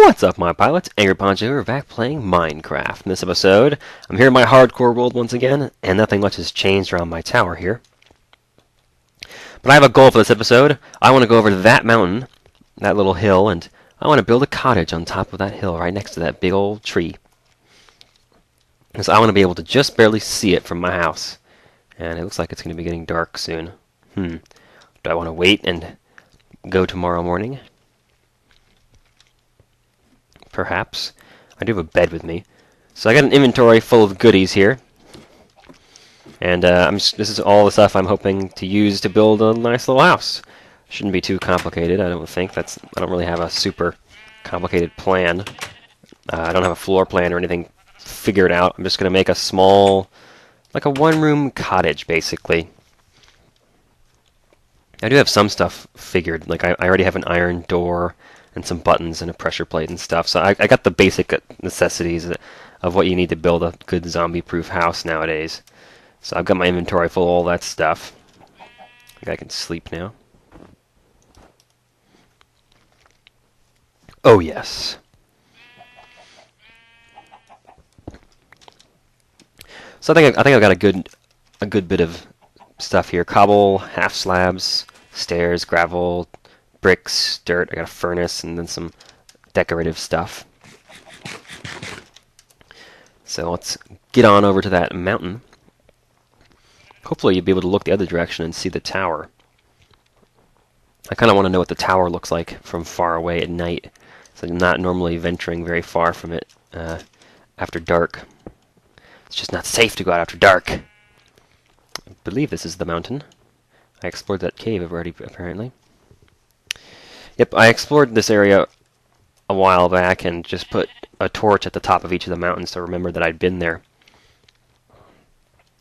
What's up, my pilots? Angryponcho, we're back playing Minecraft. In this episode, I'm here in my hardcore world once again, and nothing much has changed around my tower here. But I have a goal for this episode. I want to go over to that mountain, that little hill, and I want to build a cottage on top of that hill, right next to that big old tree. Because I want to be able to just barely see it from my house. And it looks like it's going to be getting dark soon. Do I want to wait and go tomorrow morning? Perhaps. I do have a bed with me. So I got an inventory full of goodies here. And this is all the stuff I'm hoping to use to build a nice little house. Shouldn't be too complicated, I don't think. I don't really have a super complicated plan. I don't have a floor plan or anything figured out. I'm just going to make a small, like a one-room cottage, basically. I do have some stuff figured. Like I already have an iron door and some buttons and a pressure plate and stuff. So I got the basic necessities of what you need to build a good zombie-proof house nowadays. So I've got my inventory full of all that stuff. I think I can sleep now. Oh yes. So I think I've got a good bit of stuff here. Cobble, half slabs, stairs, gravel, bricks, dirt. I got a furnace and then some decorative stuff. So let's get on over to that mountain. Hopefully you'll be able to look the other direction and see the tower. I kind of want to know what the tower looks like from far away at night. So I'm not normally venturing very far from it after dark. It's just not safe to go out after dark. I believe this is the mountain. I explored that cave already, apparently. Yep, I explored this area a while back and just put a torch at the top of each of the mountains to remember that I'd been there.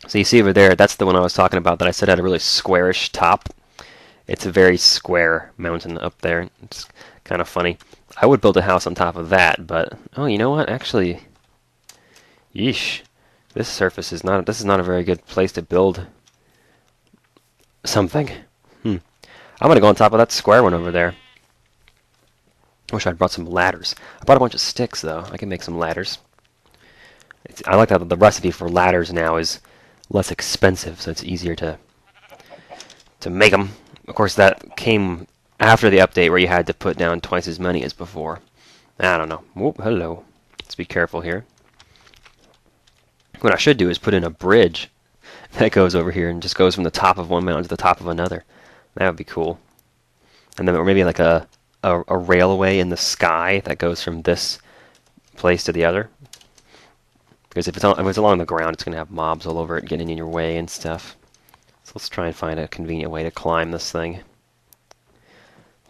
So you see over there, that's the one I was talking about that I said had a really squarish top. It's a very square mountain up there. It's kind of funny. I would build a house on top of that, but oh, you know what? Actually, yeesh. This surface is not a very good place to build something. I'm gonna go on top of that square one over there. Wish I'd brought some ladders. I brought a bunch of sticks, though. I can make some ladders. I like that the recipe for ladders now is less expensive, so it's easier to make them. Of course, that came after the update where you had to put down twice as many as before. I don't know. Whoop, hello. Let's be careful here. What I should do is put in a bridge that goes over here and just goes from the top of one mountain to the top of another. That would be cool. And then, or maybe like a railway in the sky that goes from this place to the other. Because if it's along the ground, it's going to have mobs all over it getting in your way and stuff. So let's try and find a convenient way to climb this thing.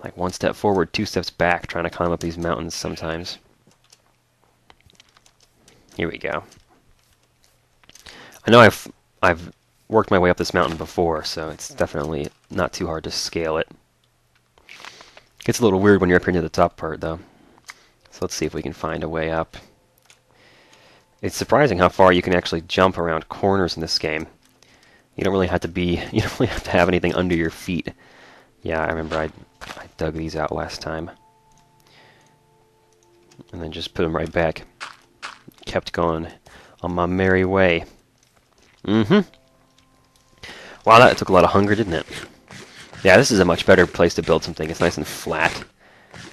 Like one step forward, two steps back, trying to climb up these mountains sometimes. Here we go. I know I've worked my way up this mountain before, so it's definitely not too hard to scale it. Gets a little weird when you're up here near the top part, though. So let's see if we can find a way up. It's surprising how far you can actually jump around corners in this game. You don't really have to have anything under your feet. Yeah, I remember I dug these out last time. And then just put them right back. Kept going on my merry way. Wow, that took a lot of hunger, didn't it? Yeah, this is a much better place to build something. It's nice and flat.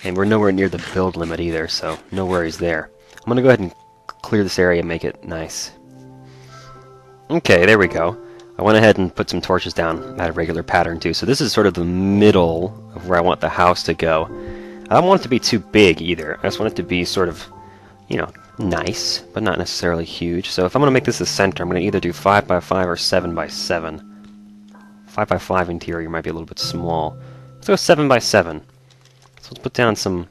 And we're nowhere near the build limit either, so no worries there. I'm going to go ahead and clear this area and make it nice. Okay, there we go. I went ahead and put some torches down at a regular pattern too. So this is sort of the middle of where I want the house to go. I don't want it to be too big either. I just want it to be sort of, you know, nice, but not necessarily huge. So if I'm going to make this the center, I'm going to either do 5 by 5 or 7 by 7. 5 by 5 interior might be a little bit small. Let's go 7 by 7. So let's put down some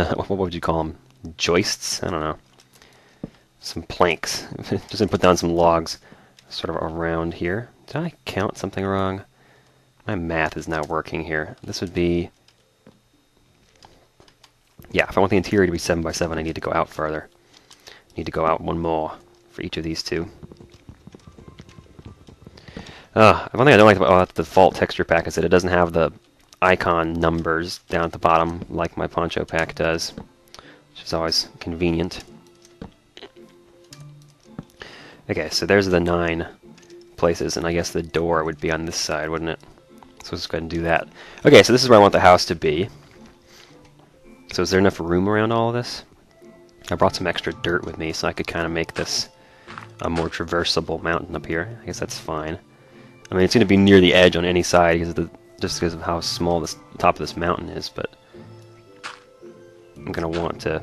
what would you call them? Joists? I don't know. Some planks. Just gonna put down some logs sort of around here. Did I count something wrong? My math is not working here. This would be... Yeah, if I want the interior to be 7 by 7, I need to go out further. I need to go out one more for each of these two. One thing I don't like about the default texture pack is that it doesn't have the icon numbers down at the bottom, like my poncho pack does, which is always convenient. Okay, so there's the 9 places, and I guess the door would be on this side, wouldn't it? So let's go ahead and do that. Okay, so this is where I want the house to be. So is there enough room around all of this? I brought some extra dirt with me so I could kind of make this a more traversable mountain up here. I guess that's fine. I mean, it's going to be near the edge on any side just because of how small this top of this mountain is, but I'm going to want to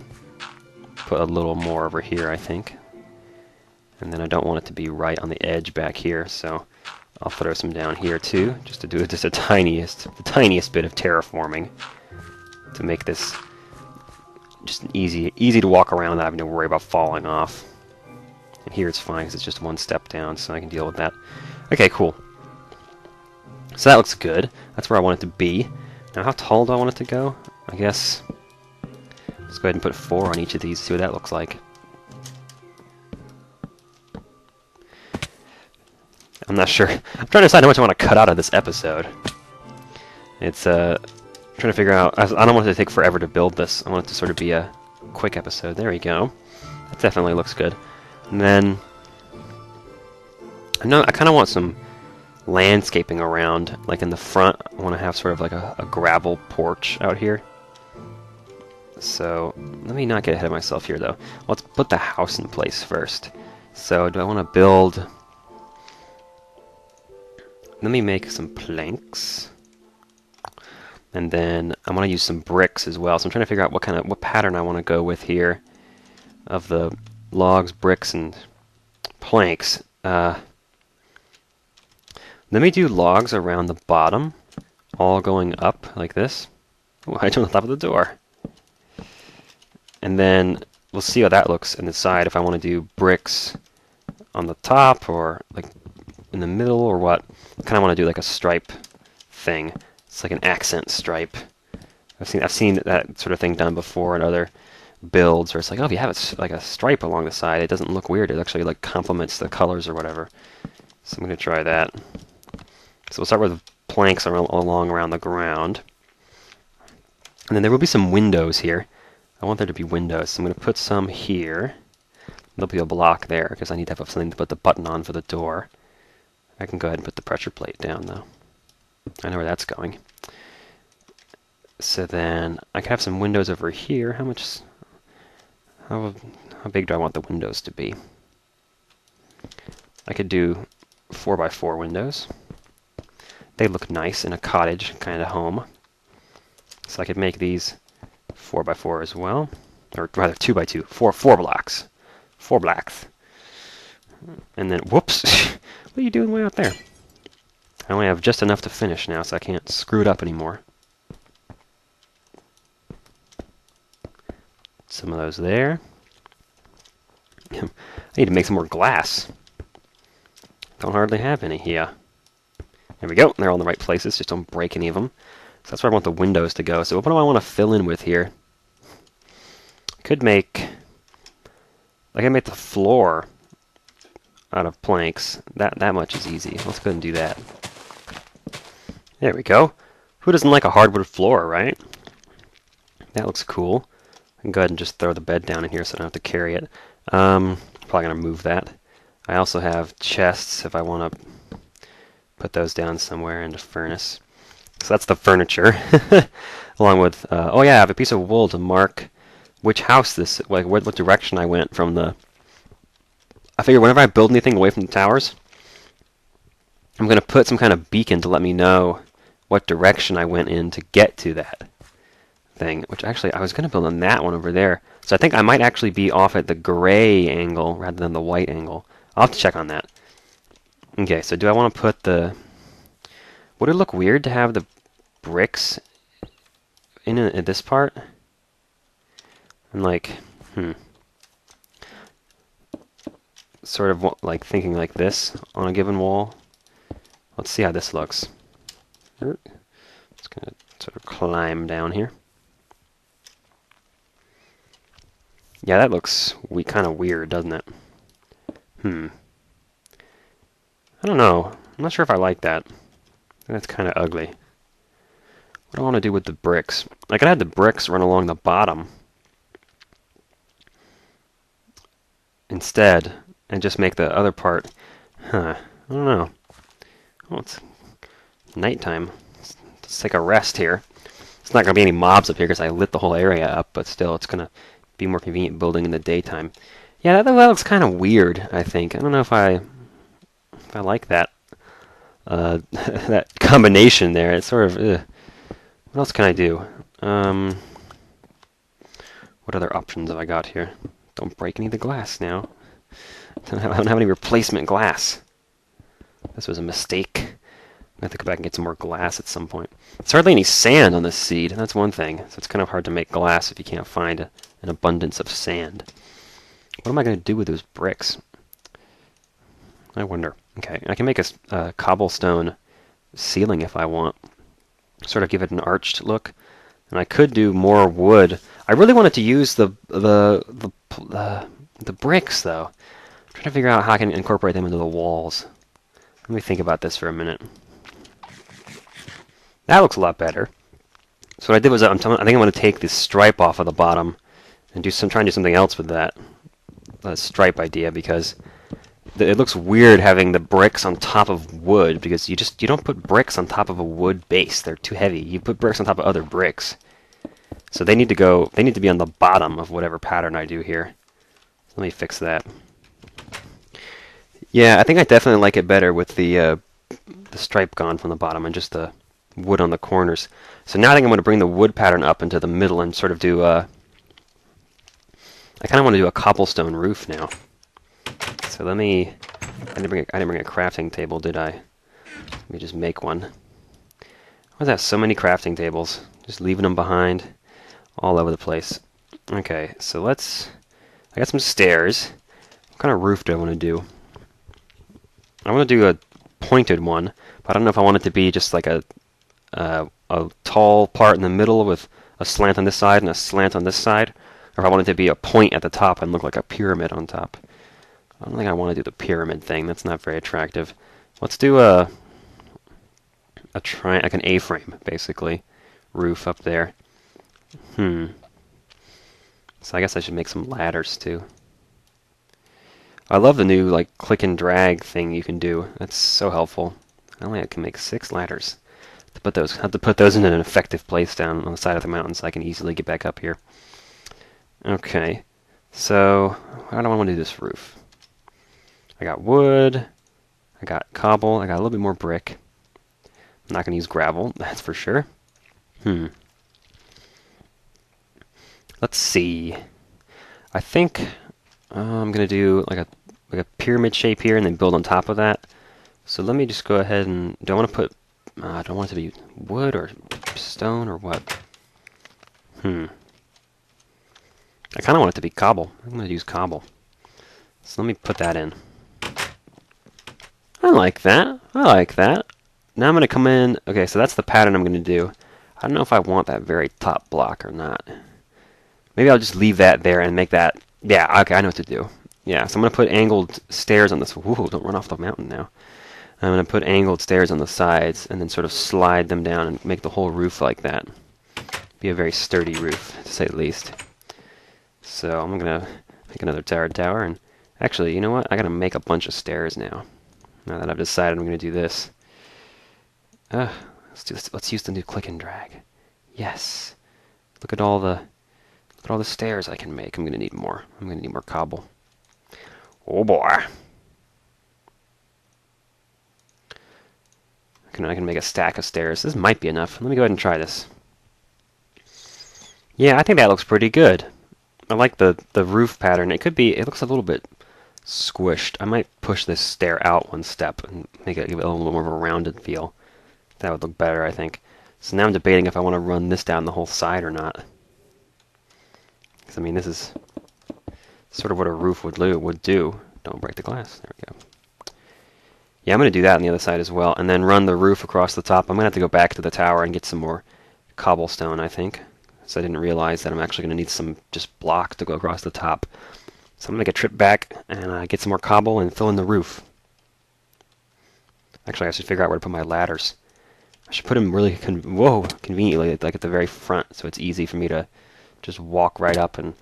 put a little more over here, I think. And then I don't want it to be right on the edge back here, so I'll throw some down here too, just to do just the tiniest bit of terraforming to make this just easy to walk around without having to worry about falling off. And here it's fine because it's just 1 step down, so I can deal with that. Okay, cool. So that looks good. That's where I want it to be. Now, how tall do I want it to go? I guess let's go ahead and put 4 on each of these, see what that looks like. I'm not sure. I'm trying to decide how much I want to cut out of this episode. It's trying to figure out. I don't want it to take forever to build this. I want it to sort of be a quick episode. There we go. That definitely looks good. And then I kind of want some landscaping around, like in the front. I want to have sort of like a gravel porch out here. So let me not get ahead of myself here, though. Let's put the house in place first. So do I want to build? Let me make some planks, and then I'm going to use some bricks as well. So I'm trying to figure out what pattern I want to go with here of the logs, bricks, and planks. Let me do logs around the bottom, all going up like this. Oh, right on the top of the door. And then we'll see how that looks and decide if I want to do bricks on the top or like in the middle or what. I kind of want to do like a stripe thing. It's like an accent stripe. I've seen that sort of thing done before in other builds, where it's like, oh, if you have it like a stripe along the side, it doesn't look weird. It actually like complements the colors or whatever. So I'm going to try that. So we'll start with planks along around the ground. And then there will be some windows here. I want there to be windows, so I'm going to put some here. There'll be a block there, because I need to have something to put the button on for the door. I can go ahead and put the pressure plate down, though. I know where that's going. So then I can have some windows over here. How big do I want the windows to be? I could do 4x4 windows. They look nice in a cottage kind of home. So I could make these 4x4 as well. Or rather 2x2. Four blocks. 4 blocks. And then, whoops. What are you doing way out there? I only have just enough to finish now, so I can't screw it up anymore. Some of those there. I need to make some more glass. Don't hardly have any here. There we go. They're all in the right places. Just don't break any of them. So that's where I want the windows to go. So what do I want to fill in with here? Could make... Like I made the floor out of planks. That much is easy. Let's go ahead and do that. There we go. Who doesn't like a hardwood floor, right? That looks cool. I can go ahead and just throw the bed down in here so I don't have to carry it. Probably going to move that. I also have chests if I want to put those down somewhere in the furnace. So that's the furniture. Along with, oh yeah, I have a piece of wool to mark which house this, like what direction I went from the... I figure whenever I build anything away from the towers, I'm going to put some kind of beacon to let me know what direction I went in to get to that thing. Which actually, I was going to build on that one over there. So I think I might actually be off at the gray angle rather than the white angle. I'll have to check on that. Okay, so do I want to put the... Would it look weird to have the bricks in this part? I'm like, sort of like thinking like this on a given wall. Let's see how this looks. Just gonna sort of climb down here. Yeah, that looks kind of weird, doesn't it? I don't know. I'm not sure if I like that. That's kind of ugly. What do I want to do with the bricks? I could have the bricks run along the bottom instead, and just make the other part. Huh? I don't know. Well, it's nighttime. Let's take a rest here. It's not going to be any mobs up here because I lit the whole area up, but still, it's going to be more convenient building in the daytime. Yeah, that looks kind of weird, I think. I don't know if I like that that combination there. It's sort of, ugh. What else can I do? What other options have I got here? Don't break any of the glass now. I don't have any replacement glass. This was a mistake. I have to go back and get some more glass at some point. There's hardly any sand on this seed. That's one thing. So it's kind of hard to make glass if you can't find an abundance of sand. What am I going to do with those bricks? I wonder. Okay, I can make a cobblestone ceiling if I want. Sort of give it an arched look. And I could do more wood. I really wanted to use the bricks though. I'm trying to figure out how I can incorporate them into the walls. Let me think about this for a minute. That looks a lot better. So what I did was I think I'm going to take this stripe off of the bottom and try and do something else with that stripe idea, because it looks weird having the bricks on top of wood, because you don't put bricks on top of a wood base. They're too heavy. You put bricks on top of other bricks. So they need to be on the bottom of whatever pattern I do here. So let me fix that. Yeah, I think I definitely like it better with the stripe gone from the bottom and just the wood on the corners. So now I think I'm going to bring the wood pattern up into the middle and sort of do I kind of want to do a cobblestone roof now. So I didn't bring a crafting table, did I? Let me just make one. Why that so many crafting tables? Just leaving them behind all over the place. Okay, so I got some stairs. What kind of roof do I want to do? I want to do a pointed one, but I don't know if I want it to be just like a tall part in the middle with a slant on this side and a slant on this side, or if I want it to be a point at the top and look like a pyramid on top. I don't think I want to do the pyramid thing. That's not very attractive. Let's do like an A-frame, basically, roof up there. So I guess I should make some ladders too. I love the new like click and drag thing you can do. That's so helpful. I can make 6 ladders. Have to put those in an effective place down on the side of the mountain so I can easily get back up here. Okay, so how do I want to do this roof? I got wood, I got cobble, I got a little bit more brick. I'm not going to use gravel, that's for sure. Let's see. I think I'm going to do like a pyramid shape here and then build on top of that. So let me just go ahead and... Do I want to put... do I want it to be wood or stone or what? I kind of want it to be cobble. I'm going to use cobble. So let me put that in. I like that. I like that. Now I'm going to come in... Okay, so that's the pattern I'm going to do. I don't know if I want that very top block or not. Maybe I'll just leave that there and make that... Yeah, okay, I know what to do. Yeah, so I'm going to put angled stairs on this... Whoa, don't run off the mountain now. I'm going to put angled stairs on the sides and then sort of slide them down and make the whole roof like that. Be a very sturdy roof, to say the least. So I'm going to make another tower, and actually, you know what? I got to make a bunch of stairs now. Now that I've decided I'm going to do this. Let's use the new click and drag. Yes. Look at all the stairs I can make. I'm going to need more. I'm going to need more cobble. Oh boy. I can make a stack of stairs. This might be enough. Let me go ahead and try this. Yeah, I think that looks pretty good. I like the roof pattern. It looks a little bit squished. I might push this stair out one step and give it a little bit more of a rounded feel. That would look better, I think. So now I'm debating if I want to run this down the whole side or not. Because, I mean, this is sort of what a roof would do. Don't break the glass. There we go. Yeah, I'm going to do that on the other side as well, and then run the roof across the top. I'm going to have to go back to the tower and get some more cobblestone, I think. So I didn't realize that I'm actually going to need some just block to go across the top. So I'm going to make a trip back and get some more cobble and fill in the roof. Actually, I should figure out where to put my ladders. I should put them really conveniently, like at the very front, so it's easy for me to just walk right up and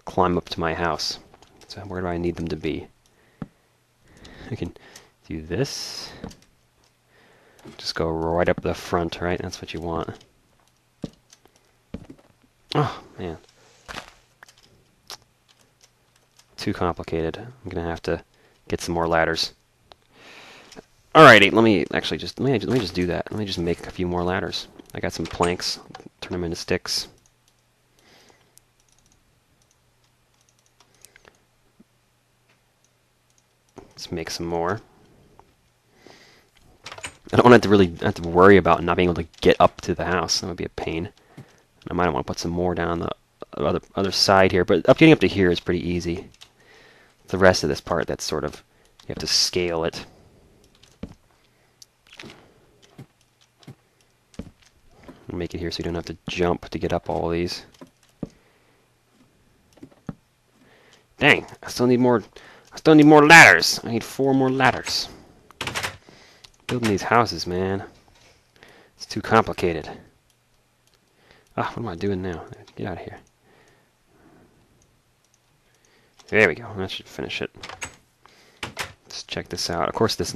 climb up to my house. So where do I need them to be? I can do this. Just go right up the front, right? That's what you want. Oh, man. Too complicated. I'm going to have to get some more ladders. Alrighty, let me just do that. Let me just make a few more ladders. I got some planks. Turn them into sticks. Let's make some more. I don't want to really have to worry about not being able to get up to the house. That would be a pain. I might want to put some more down the other side here, but getting up to here is pretty easy. The rest of this part, that's sort of, you have to scale it. Make it here so you don't have to jump to get up all of these. Dang, I still need more ladders. I need 4 more ladders. Building these houses, man. It's too complicated. Ah, what am I doing now? Get out of here. There we go. That should finish it. Let's check this out. Of course, this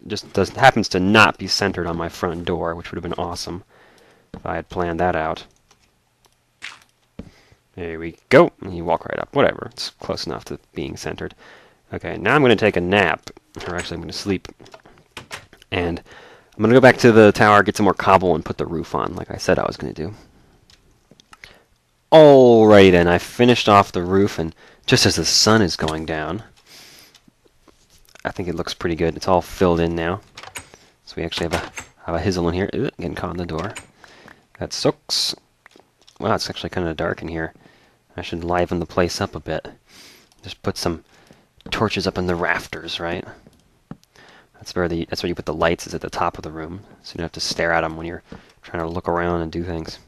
just happens to not be centered on my front door, which would have been awesome if I had planned that out. There we go. And you walk right up. Whatever. It's close enough to being centered. Okay, now I'm going to take a nap. Or actually, I'm going to sleep. And I'm going to go back to the tower, get some more cobble, and put the roof on, like I said I was going to do. Alrighty then, I finished off the roof, and just as the sun is going down, I think it looks pretty good. It's all filled in now. So we actually have a hizzle in here. Ooh, getting caught in the door. That sucks. Wow, it's actually kind of dark in here. I should liven the place up a bit. Just put some torches up in the rafters, right? That's where you put the lights, is at the top of the room, so you don't have to stare at them when you're trying to look around and do things.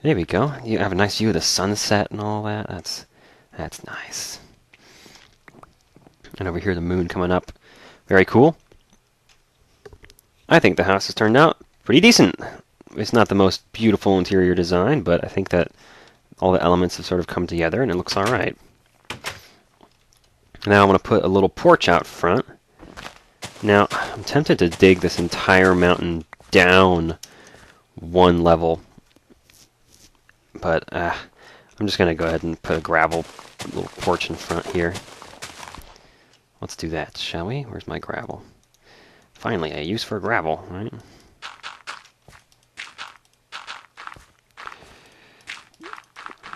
There we go. You have a nice view of the sunset and all that. That's nice. And over here, the moon coming up. Very cool. I think the house has turned out pretty decent. It's not the most beautiful interior design, but I think that all the elements have sort of come together, and it looks all right. Now I want to put a little porch out front. Now, I'm tempted to dig this entire mountain down 1 level, but I'm just going to go ahead and put a gravel little porch in front here. Let's do that, shall we? Where's my gravel? Finally, a use for gravel, right?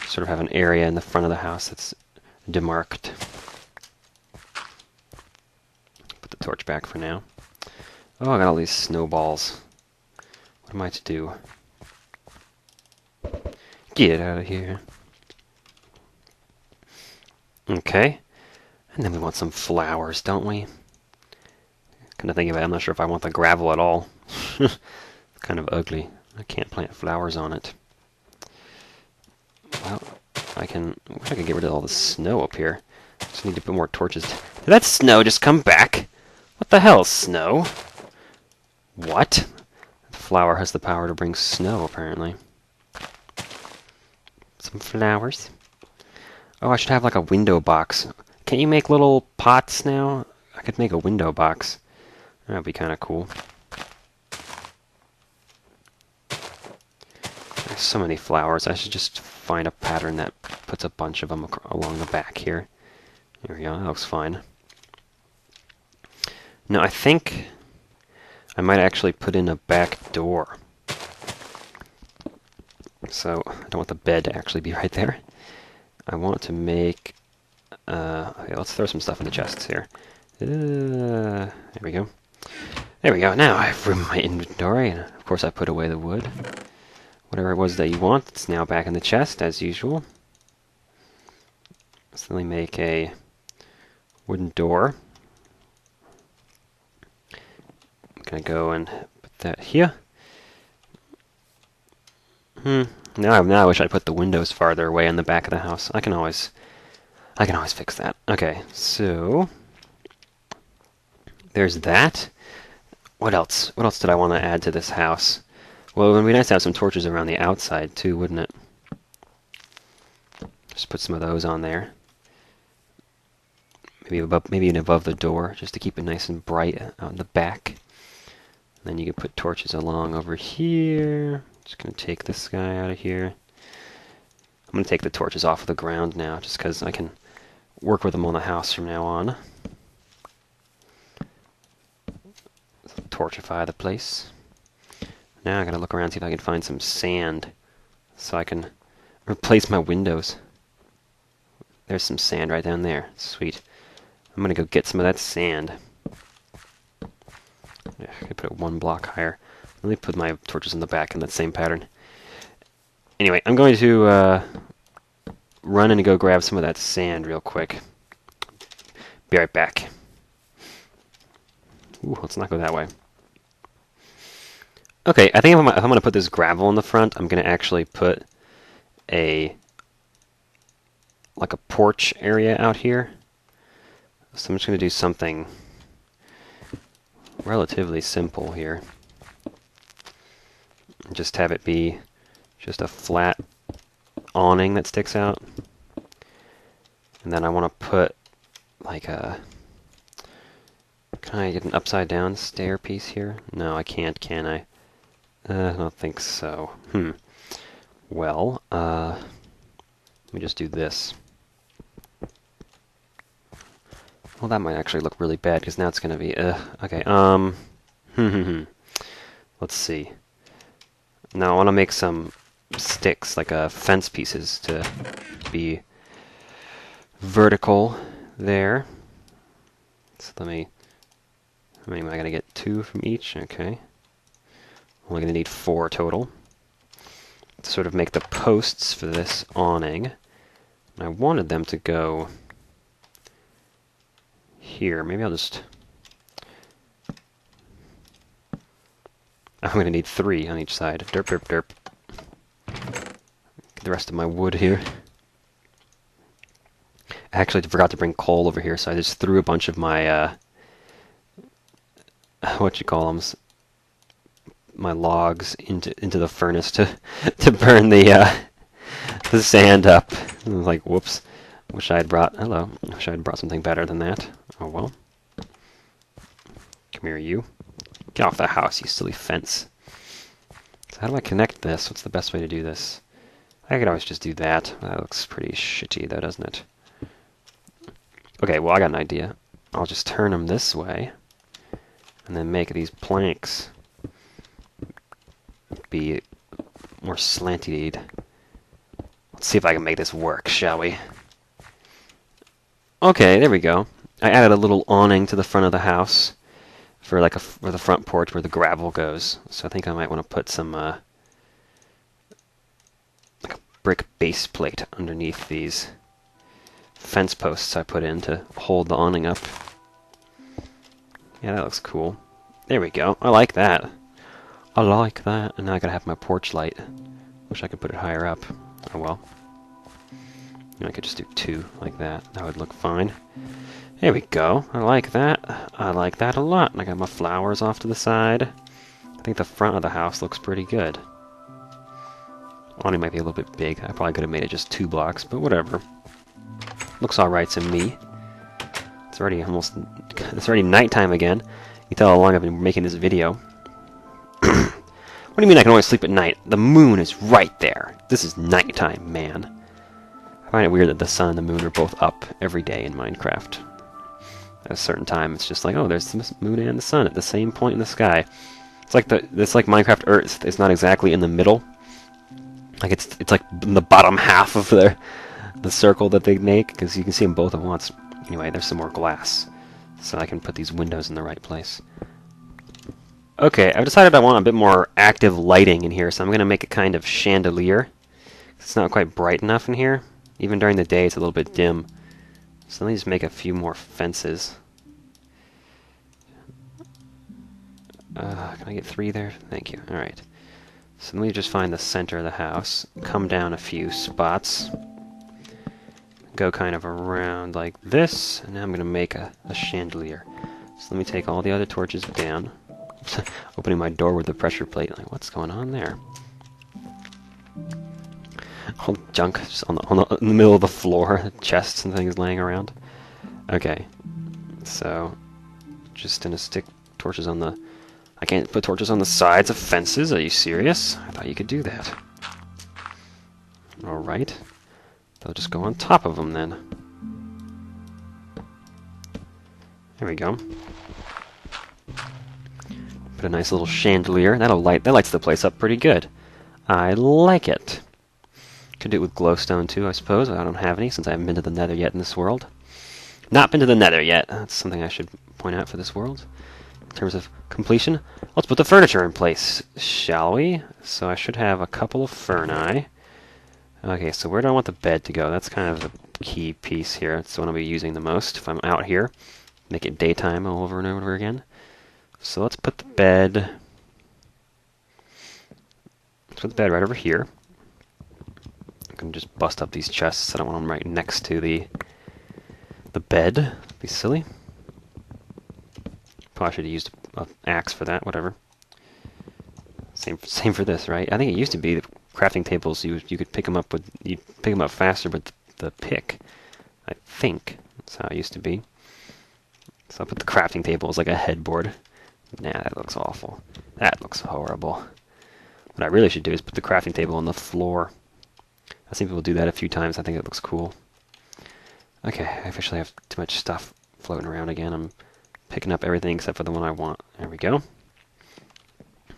Sort of have an area in the front of the house that's demarked. Torch back for now. Oh, I got all these snowballs. What am I to do? Get out of here. Okay. And then we want some flowers, don't we? Kind of thinking about it, I'm not sure if I want the gravel at all. It's kind of ugly. I can't plant flowers on it. Well, I wish I could get rid of all the snow up here. Just need to put more torches. Did that snow just come back? What the hell, snow? What? The flower has the power to bring snow, apparently. Some flowers. Oh, I should have like a window box. Can't you make little pots now? I could make a window box. That would be kind of cool. There's so many flowers. I should just find a pattern that puts a bunch of them along the back here. There we go. That looks fine. Now, I think I might actually put in a back door. So, I don't want the bed to actually be right there. I want to make... okay, let's throw some stuff in the chests here. There we go. There we go. Now I have room in my inventory, and of course I put away the wood. Whatever it was that you want, it's now back in the chest, as usual. So let me make a wooden door. I'm going to go and put that here. Now I wish I put the windows farther away in the back of the house. I can always fix that. Okay, so there's that. What else? What else did I want to add to this house? Well, it would be nice to have some torches around the outside, too, wouldn't it? Just put some of those on there. Maybe even above the door, just to keep it nice and bright out in the back. And then you can put torches along over here. Just going to take this guy out of here. I'm going to take the torches off of the ground now, just because I can work with them on the house from now on. Torchify the place. Now I gotta look around and see if I can find some sand so I can replace my windows. There's some sand right down there. Sweet. I'm gonna go get some of that sand. Yeah, I can put it one block higher. Let me put my torches in the back in that same pattern. Anyway, I'm going to run and go grab some of that sand real quick. Be right back. Ooh, let's not go that way. Okay, I think if I'm going to put this gravel in the front, I'm going to actually put like a porch area out here. So I'm just going to do something relatively simple here. Just have it be just a flat awning that sticks out. And then I want to put like a... Can I get an upside down stair piece here? No, I can't, can I? I don't think so. Well, let me just do this. Well, that might actually look really bad, because now it's going to be, okay, let's see. Now I want to make some sticks, like fence pieces, to be vertical there. So let me, how many am I going to get? 2 from each? Okay. Only going to need 4 total to sort of make the posts for this awning. And I wanted them to go here. Maybe I'll just... I'm going to need 3 on each side. Derp, derp, derp. Get the rest of my wood here. I actually forgot to bring coal over here, so I just threw a bunch of my, what you call them, my logs into the furnace to burn the sand up. I was like, whoops. Wish I had brought something better than that. Oh well. Come here, you. Get off the house, you silly fence. So how do I connect this? What's the best way to do this? I could always just do that. That looks pretty shitty though, doesn't it? Okay, well I got an idea. I'll just turn them this way and then make these planks be more slanted. Let's see if I can make this work, shall we? Okay, there we go. I added a little awning to the front of the house for like for the front porch where the gravel goes. So I think I might want to put some like a brick base plate underneath these fence posts I put in to hold the awning up. Yeah, that looks cool. There we go. I like that. I like that. And now I gotta have my porch light. Wish I could put it higher up. Oh well. I could just do 2 like that. That would look fine. There we go. I like that. I like that a lot. And I got my flowers off to the side. I think the front of the house looks pretty good. Awning might be a little bit big. I probably could have made it just 2 blocks, but whatever. Looks alright to me. It's already nighttime again. You can tell how long I've been making this video. What do you mean I can only sleep at night? The moon is right there. This is nighttime, man. I find it weird that the sun and the moon are both up every day in Minecraft. At a certain time, it's just like, oh, there's the moon and the sun at the same point in the sky. It's like Minecraft Earth. It's not exactly in the middle. Like it's like in the bottom half of the circle that they make, because you can see them both at once. Anyway, there's some more glass, so I can put these windows in the right place. Okay, I've decided I want a bit more active lighting in here, so I'm going to make a kind of chandelier. It's not quite bright enough in here. Even during the day, it's a little bit dim. So let me just make a few more fences. Can I get 3 there? Thank you. Alright. So let me just find the center of the house. Come down a few spots. Go kind of around like this. And now I'm going to make a chandelier. So let me take all the other torches down. Opening my door with the pressure plate. Like, what's going on there? All junk just in the middle of the floor. Chests and things laying around. Okay. So, just gonna stick torches on the... I can't put torches on the sides of fences. Are you serious? I thought you could do that. Alright. They'll just go on top of them then. There we go. Put a nice little chandelier. That lights the place up pretty good. I like it. Could do it with glowstone too, I suppose. I don't have any since I haven't been to the Nether yet in this world. Not been to the Nether yet. That's something I should point out for this world. In terms of completion, let's put the furniture in place, shall we? So I should have a couple of ferni. Okay, so where do I want the bed to go? That's kind of the key piece here. That's the one I'll be using the most if I'm out here. Make it daytime all over and over again. So let's put the bed... Let's put the bed right over here. I can just bust up these chests. I don't want them right next to the bed. That'd be silly. Probably should have used an axe for that, whatever. Same for this, right? I think it used to be the crafting tables. You could pick them up faster with the pick. I think that's how it used to be. So I'll put the crafting table as like a headboard. Nah, that looks awful. That looks horrible. What I really should do is put the crafting table on the floor. I've seen people do that a few times. I think it looks cool. Okay, I officially have too much stuff floating around again. I'm picking up everything except for the one I want. There we go.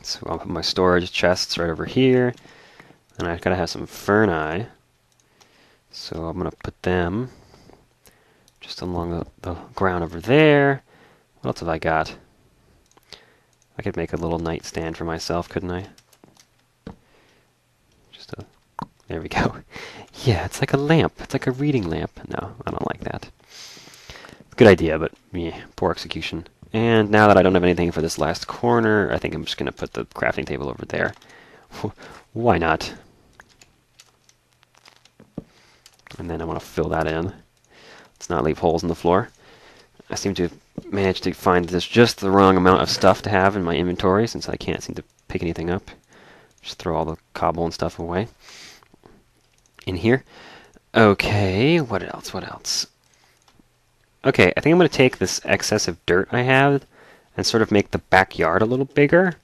So I'll put my storage chests right over here. And I've got to have some ferni. So I'm going to put them just along the ground over there. What else have I got? I could make a little nightstand for myself, couldn't I? There we go. Yeah, it's like a lamp. It's like a reading lamp. No, I don't like that. Good idea, but yeah, poor execution. And now that I don't have anything for this last corner, I think I'm just going to put the crafting table over there. Why not? And then I want to fill that in. Let's not leave holes in the floor. I seem to have managed to find this just the wrong amount of stuff to have in my inventory since I can't seem to pick anything up. Just throw all the cobble and stuff away. In here. Okay, what else? What else? Okay, I think I'm going to take this excess of dirt I have and sort of make the backyard a little bigger.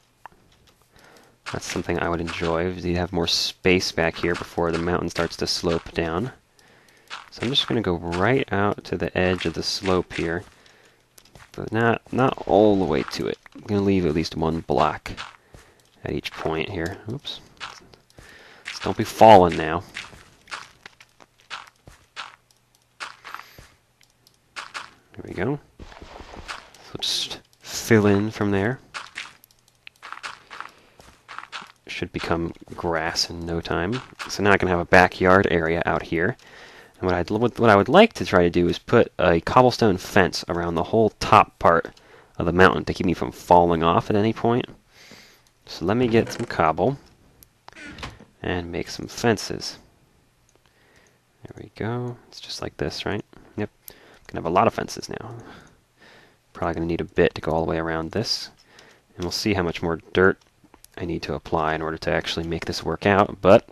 That's something I would enjoy, if you have more space back here before the mountain starts to slope down. So I'm just going to go right out to the edge of the slope here, but not all the way to it. I'm going to leave at least one block at each point here. Oops. Just don't be falling now. There we go. So just fill in from there. Should become grass in no time. So now I can have a backyard area out here. And what I would like to try to do is put a cobblestone fence around the whole top part of the mountain to keep me from falling off at any point. So let me get some cobble and make some fences. There we go. It's just like this, right? Yep. Can have a lot of fences now. Probably going to need a bit to go all the way around this. And we'll see how much more dirt I need to apply in order to actually make this work out. But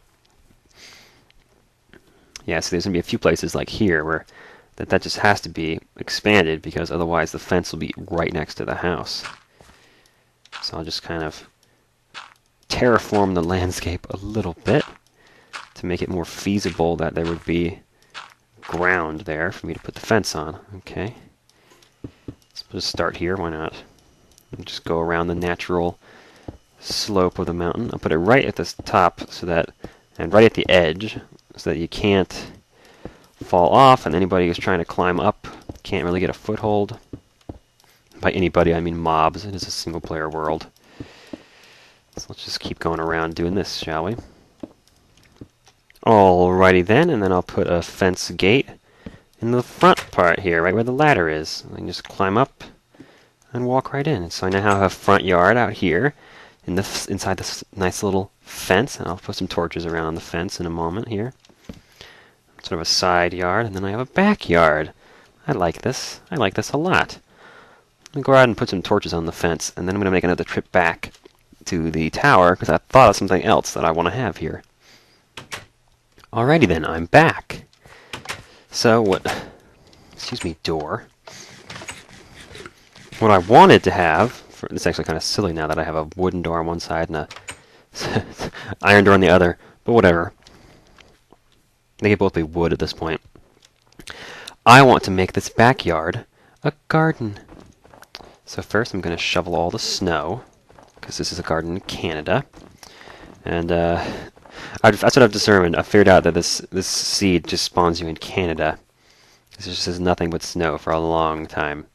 yeah, so there's going to be a few places like here where that just has to be expanded because otherwise the fence will be right next to the house. So I'll just kind of terraform the landscape a little bit to make it more feasible that there would be ground there for me to put the fence on. Okay. Let's just start here, why not? And just go around the natural slope of the mountain. I'll put it right at the top and right at the edge so that you can't fall off and anybody who's trying to climb up can't really get a foothold. By anybody, I mean mobs. It is a single player world. So let's just keep going around doing this, shall we? Alrighty then, and then I'll put a fence gate in the front part here, right where the ladder is. I can just climb up and walk right in. And so I now have a front yard out here inside this nice little fence, and I'll put some torches around the fence in a moment here. Sort of a side yard, and then I have a backyard. I like this. I like this a lot. Let me go out and put some torches on the fence, and then I'm going to make another trip back to the tower, because I thought of something else that I want to have here. Alrighty then, I'm back. So what... Excuse me, door. What I wanted to have... It's actually kind of silly now that I have a wooden door on one side and a iron door on the other, but whatever. They can both be wood at this point. I want to make this backyard a garden. So first I'm going to shovel all the snow, because this is a garden in Canada. And that's what I've determined. I figured out that this seed just spawns you in Canada. This just is nothing but snow for a long time.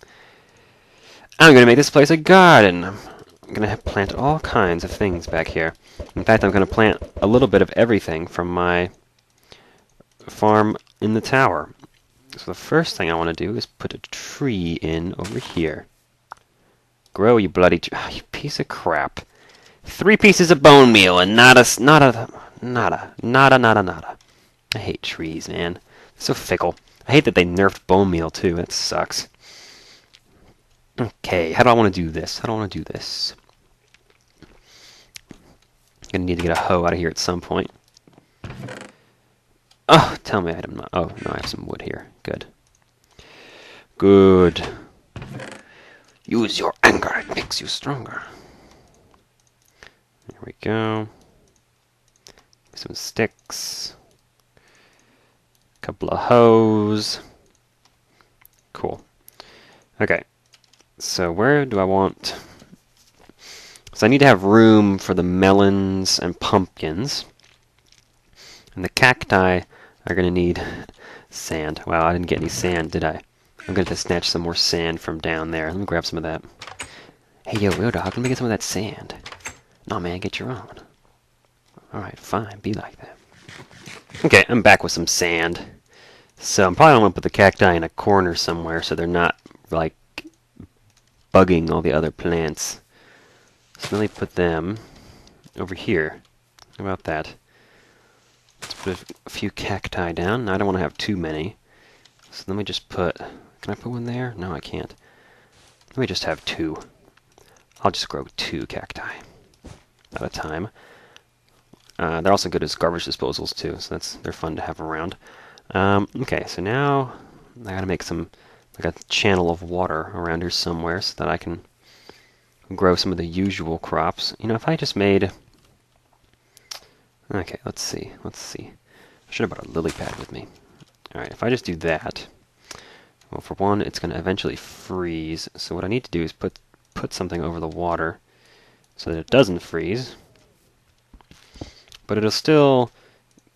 I'm going to make this place a garden. I'm going to plant all kinds of things back here. In fact, I'm going to plant a little bit of everything from my farm in the tower. So the first thing I want to do is put a tree in over here. Grow, you bloody tree. Oh, you piece of crap. 3 pieces of bone meal and nada. I hate trees, man. They're so fickle. I hate that they nerfed bone meal, too. That sucks. Okay, how do I want to do this? I'm going to need to get a hoe out of here at some point. Oh, tell me I'm not... Oh, no, I have some wood here. Good. Good. Use your anger. It makes you stronger. There we go. Some sticks. A couple of hoes. Cool. Okay. So where do I want... So I need to have room for the melons and pumpkins. And the cacti are going to need sand. Wow, I didn't get any sand, did I? I'm going to snatch some more sand from down there. Let me grab some of that. Hey, yo, Wilda, how can we get some of that sand? No, man, get your own. Alright, fine, be like that. Okay, I'm back with some sand. So I'm probably going to put the cacti in a corner somewhere so they're not, like, bugging all the other plants. So let me put them over here. How about that? Let's put a few cacti down. Now I don't want to have too many. So let me just put... Can I put one there? No, I can't. Let me just have 2. I'll just grow 2 cacti at a time. They're also good as garbage disposals too, so they're fun to have around. Okay, so now I gotta make like a channel of water around here somewhere so that I can grow some of the usual crops. You know, if I just made... Okay, let's see. I should have brought a lily pad with me. Alright, if I just do that, well, for one, it's going to eventually freeze. So what I need to do is put something over the water so that it doesn't freeze. But it'll still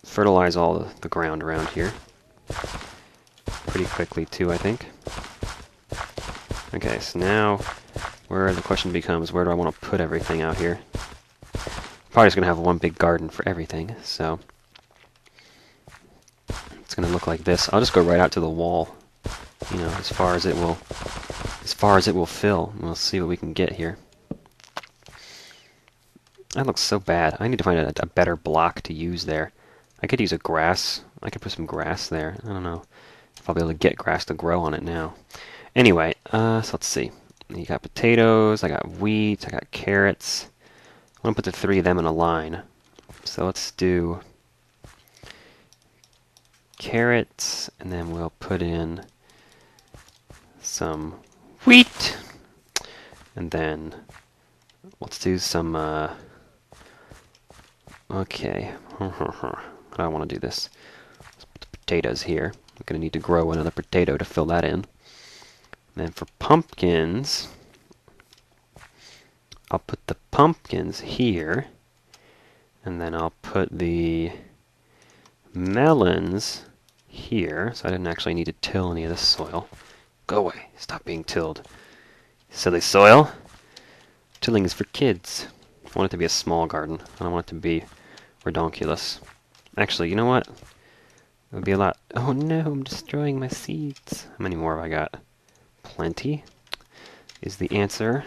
fertilize all the ground around here. Pretty quickly, too, I think. Okay, so now where the question becomes, where do I want to put everything out here? Probably just going to have one big garden for everything, so it's going to look like this. I'll just go right out to the wall, you know, as far as it will fill. We'll see what we can get here. That looks so bad. I need to find a better block to use there. I could use a grass. I could put some grass there. I don't know if I'll be able to get grass to grow on it now. Anyway, so let's see. You got potatoes, I got wheat, I got carrots. I want to put the 3 of them in a line. So let's do carrots, and then we'll put in some wheat. And then let's do some, okay. How do I want to do this? Let's put the potatoes here. I'm going to need to grow another potato to fill that in. And then for pumpkins, I'll put the pumpkins here, and then I'll put the melons here, so I didn't actually need to till any of this soil. Go away. Stop being tilled. Silly soil. Tilling is for kids. I want it to be a small garden. I don't want it to be redonkulous. Actually, you know what? It would be a lot... Oh no, I'm destroying my seeds. How many more have I got? Plenty is the answer.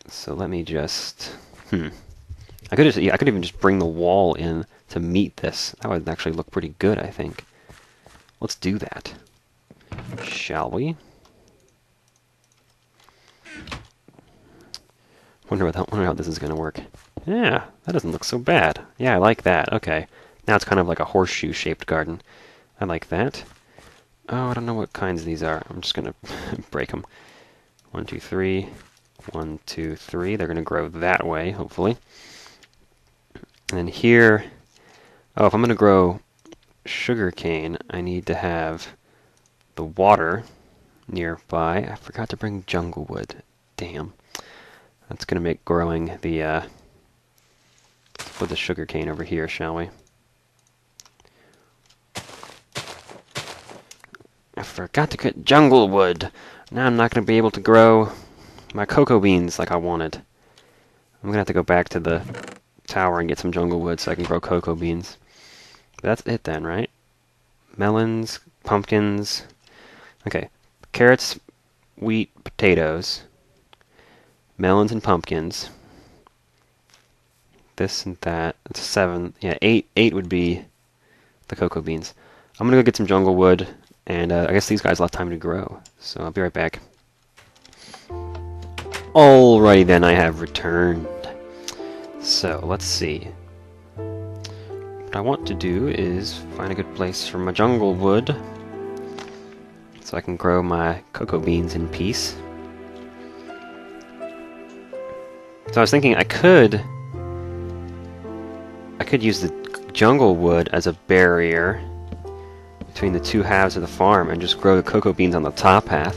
So let me just... I could even just bring the wall in to meet this. That would actually look pretty good, I think. Let's do that. Shall we? Wonder how this is going to work. Yeah, that doesn't look so bad. Yeah, I like that. Okay. Now it's kind of like a horseshoe-shaped garden. I like that. Oh, I don't know what kinds these are. I'm just going to break them. 1, 2, 3. 1, 2, 3. They're going to grow that way, hopefully. And then here... Oh, if I'm going to grow sugarcane, I need to have the water nearby. I forgot to bring jungle wood. Damn. That's going to make growing the... put the sugarcane over here, shall we? I forgot to get jungle wood. Now I'm not going to be able to grow my cocoa beans like I wanted. I'm going to have to go back to the tower and get some jungle wood so I can grow cocoa beans. But that's it then, right? Melons, pumpkins. Okay, carrots, wheat, potatoes, melons and pumpkins. This and that. It's 7. Yeah, 8. 8 would be the cocoa beans. I'm gonna go get some jungle wood, and I guess these guys will have time to grow. So I'll be right back. Alrighty then, I have returned. So let's see. What I want to do is find a good place for my jungle wood, so I can grow my cocoa beans in peace. So I was thinking I could use the jungle wood as a barrier between the two halves of the farm and just grow the cocoa beans on the top half.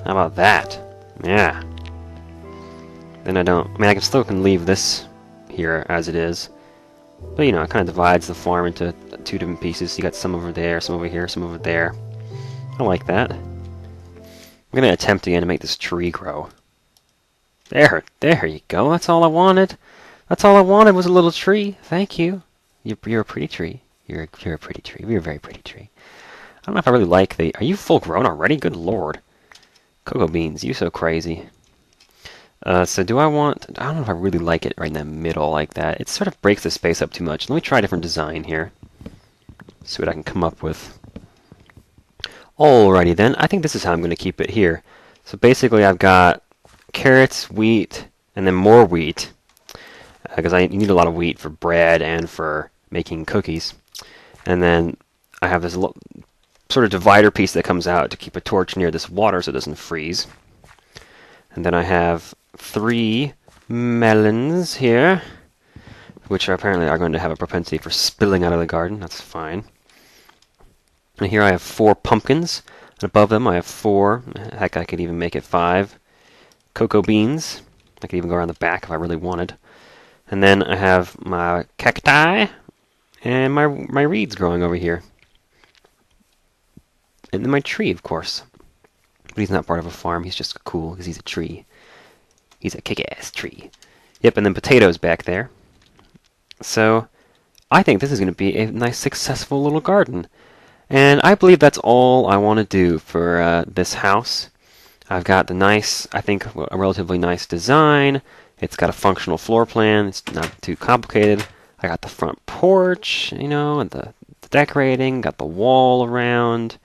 How about that? Yeah. Then I can still leave this here as it is. But, you know, it kind of divides the farm into 2 different pieces. You got some over there, some over here, some over there. I like that. I'm going to attempt again to make this tree grow. There you go. That's all I wanted. That's all I wanted was a little tree. Thank you. You're a pretty tree. You're a pretty tree. You're a very pretty tree. I don't know if I really like the... Are you full grown already? Good lord. Cocoa beans, you so crazy. So do I want... I don't know if I really like it right in the middle like that. It sort of breaks the space up too much. Let me try a different design here. See what I can come up with. Alrighty then. I think this is how I'm going to keep it here. So basically I've got carrots, wheat, and then more wheat. Because you need a lot of wheat for bread and for making cookies. And then I have this sort of divider piece that comes out to keep a torch near this water so it doesn't freeze. And then I have 3 melons here, which apparently are going to have a propensity for spilling out of the garden. That's fine. And here I have 4 pumpkins. And above them I have 4, heck, I could even make it 5, cocoa beans. I could even go around the back if I really wanted. And then I have my cacti and my reeds growing over here. And then my tree, of course. But he's not part of a farm. He's just cool because he's a tree. He's a kick-ass tree. Yep, and then potatoes back there. So I think this is going to be a nice, successful little garden. And I believe that's all I want to do for this house. I've got the nice, I think, a relatively nice design. It's got a functional floor plan. It's not too complicated. I got the front porch, you know, and the decorating. Got the wall around.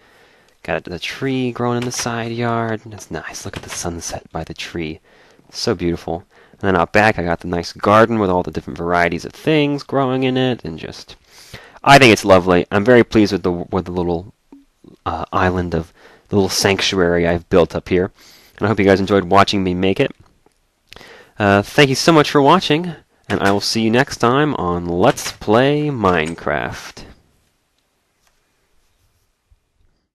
Got the tree growing in the side yard. It's nice. Look at the sunset by the tree. So beautiful. And then out back, I got the nice garden with all the different varieties of things growing in it, and just, I think it's lovely. I'm very pleased with the little island of the little sanctuary I've built up here. And I hope you guys enjoyed watching me make it. Thank you so much for watching, and I will see you next time on Let's Play Minecraft.